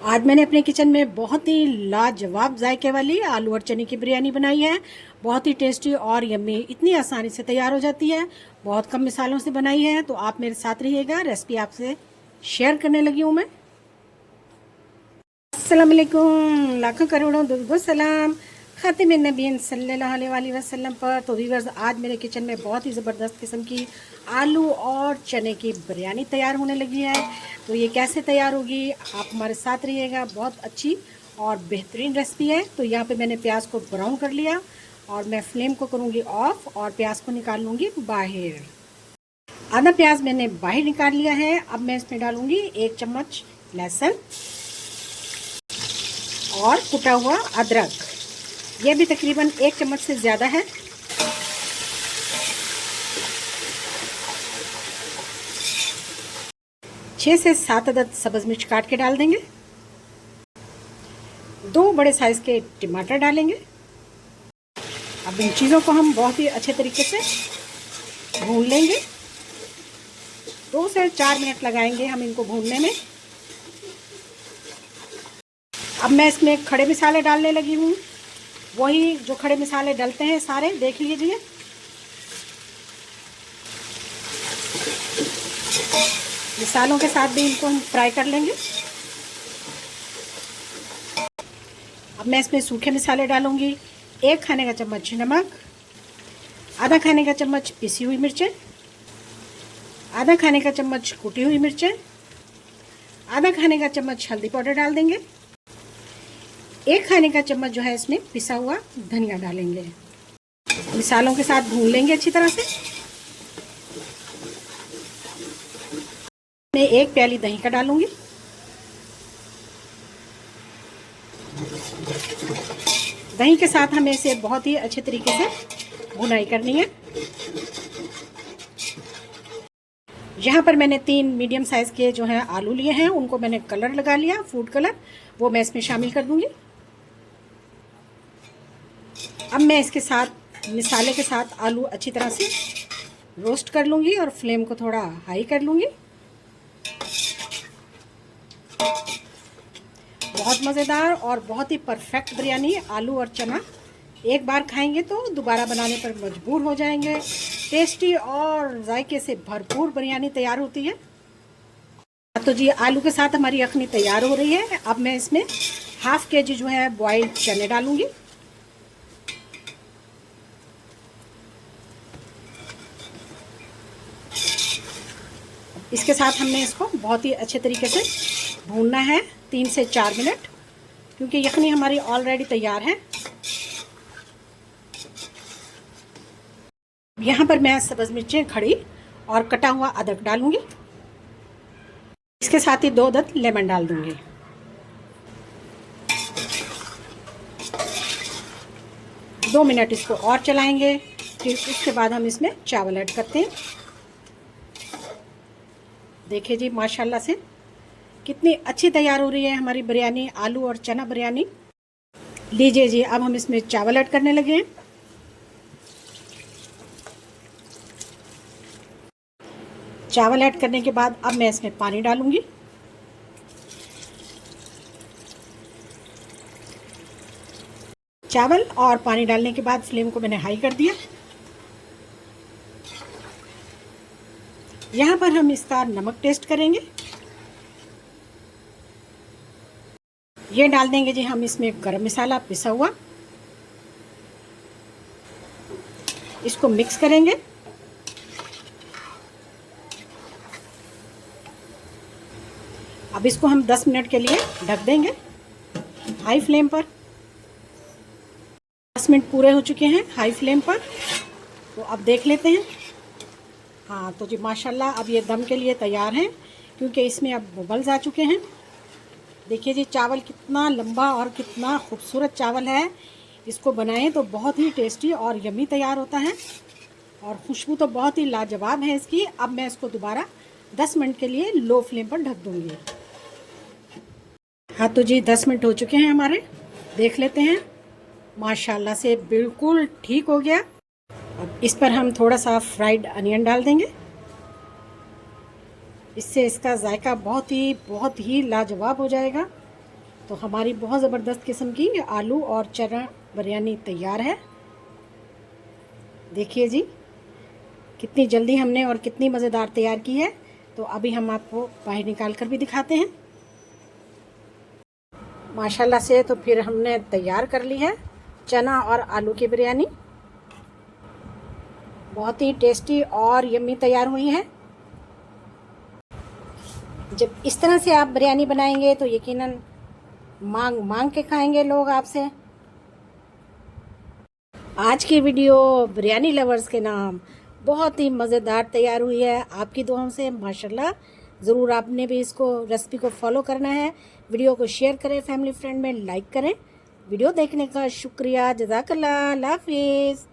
आज मैंने अपने किचन में बहुत ही लाजवाब जायके वाली आलू और चने की बिरयानी बनाई है। बहुत ही टेस्टी और यम्मी, इतनी आसानी से तैयार हो जाती है। बहुत कम मिसालों से बनाई है, तो आप मेरे साथ रहिएगा। रेसिपी आपसे शेयर करने लगी हूँ मैं। अस्सलाम वालेकुम, लाखों करोड़ों दुर्गो सलाम खातिम नबीन सल्लल्लाहु अलैहि वसल्लम पर। तो व्यूअर्स, आज मेरे किचन में बहुत ही ज़बरदस्त किस्म की आलू और चने की बिरयानी तैयार होने लगी है। तो ये कैसे तैयार होगी, आप हमारे साथ रहिएगा। बहुत अच्छी और बेहतरीन रेसिपी है। तो यहाँ पे मैंने प्याज को ब्राउन कर लिया और मैं फ्लेम को करूँगी ऑफ और प्याज को निकाल लूँगी बाहर। आधा प्याज मैंने बाहर निकाल लिया है। अब मैं इसमें डालूँगी 1 चम्मच लहसुन और कुटा हुआ अदरक। यह भी तकरीबन 1 चम्मच से ज़्यादा है। छः से 7 अदद सब्ज़ मिर्च काट के डाल देंगे। 2 बड़े साइज़ के टमाटर डालेंगे। अब इन चीज़ों को हम बहुत ही अच्छे तरीके से भून लेंगे। 2 से 4 मिनट लगाएंगे हम इनको भूनने में। अब मैं इसमें खड़े मसाले डालने लगी हूँ, वही जो खड़े मसाले डलते हैं सारे, देख लीजिए। मसालों के साथ भी इनको हम फ्राई कर लेंगे। अब मैं इसमें सूखे मसाले डालूंगी। 1 खाने का चम्मच नमक, आधा खाने का चम्मच पिसी हुई मिर्चें, आधा खाने का चम्मच कुटी हुई मिर्चें, आधा खाने का चम्मच हल्दी पाउडर डाल देंगे। 1 खाने का चम्मच जो है इसमें पिसा हुआ धनिया डालेंगे। मसालों के साथ भून लेंगे अच्छी तरह से। मैं 1 प्याली दही का डालूंगी। दही के साथ हमें इसे बहुत ही अच्छे तरीके से भुनाई करनी है। यहाँ पर मैंने 3 मीडियम साइज़ के जो है आलू लिए हैं, उनको मैंने कलर लगा लिया, फूड कलर, वो मैं इसमें शामिल कर दूंगी। अब मैं इसके साथ मसाले के साथ आलू अच्छी तरह से रोस्ट कर लूँगी और फ्लेम को थोड़ा हाई कर लूँगी। बहुत मज़ेदार और बहुत ही परफेक्ट बिरयानी, आलू और चना एक बार खाएंगे तो दोबारा बनाने पर मजबूर हो जाएंगे। टेस्टी और जायके से भरपूर बिरयानी तैयार होती है। तो जी, आलू के साथ हमारी यखनी तैयार हो रही है। अब मैं इसमें ½ kg जो है बॉइल्ड चने डालूँगी। इसके साथ हमने इसको बहुत ही अच्छे तरीके से भूनना है 3 से 4 मिनट, क्योंकि यखनी हमारी ऑलरेडी तैयार है। यहाँ पर मैं सब्ज़ मिर्चें खड़ी और कटा हुआ अदरक डालूंगी। इसके साथ ही 2 अदद लेमन डाल दूंगी। दो मिनट इसको और चलाएंगे, फिर उसके बाद हम इसमें चावल ऐड करते हैं। देखिए जी, माशाल्लाह से कितनी अच्छी तैयार हो रही है हमारी बिरयानी, आलू और चना बिरयानी। लीजिए जी, अब हम इसमें चावल ऐड करने लगे हैं। चावल ऐड करने के बाद अब मैं इसमें पानी डालूंगी। चावल और पानी डालने के बाद फ्लेम को मैंने हाई कर दिया। यहाँ पर हम इसका नमक टेस्ट करेंगे। ये डाल देंगे जी हम इसमें गरम मसाला पिसा हुआ। इसको मिक्स करेंगे। अब इसको हम 10 मिनट के लिए ढक देंगे हाई फ्लेम पर। 10 मिनट पूरे हो चुके हैं हाई फ्लेम पर। तो अब देख लेते हैं। हाँ, तो जी माशाल्लाह अब ये दम के लिए तैयार हैं, क्योंकि इसमें अब बबल्स आ चुके हैं। देखिए जी, चावल कितना लंबा और कितना खूबसूरत चावल है। इसको बनाएं तो बहुत ही टेस्टी और यम्मी तैयार होता है, और खुशबू तो बहुत ही लाजवाब है इसकी। अब मैं इसको दोबारा 10 मिनट के लिए लो फ्लेम पर ढक दूँगी। हाँ, तो जी 10 मिनट हो चुके हैं हमारे। देख लेते हैं। माशाल्लाह से बिल्कुल ठीक हो गया। अब इस पर हम थोड़ा सा फ्राइड अनियन डाल देंगे। इससे इसका जायका बहुत ही लाजवाब हो जाएगा। तो हमारी बहुत ज़बरदस्त किस्म की आलू और चना बिरयानी तैयार है। देखिए जी कितनी जल्दी हमने और कितनी मज़ेदार तैयार की है। तो अभी हम आपको बाहर निकाल कर भी दिखाते हैं। माशाल्लाह से तो फिर हमने तैयार कर ली है चना और आलू की बिरयानी। बहुत ही टेस्टी और यम्मी तैयार हुई है। जब इस तरह से आप बिरयानी बनाएंगे तो यकीनन मांग मांग के खाएंगे लोग आपसे। आज की वीडियो बिरयानी लवर्स के नाम बहुत ही मज़ेदार तैयार हुई है आपकी दुआओं से माशाल्लाह। ज़रूर आपने भी इसको रेसिपी को फॉलो करना है। वीडियो को शेयर करें, फैमिली फ्रेंड में लाइक करें। वीडियो देखने का शुक्रिया। जज़ाकल्लाह। अल्लाह हाफिज़।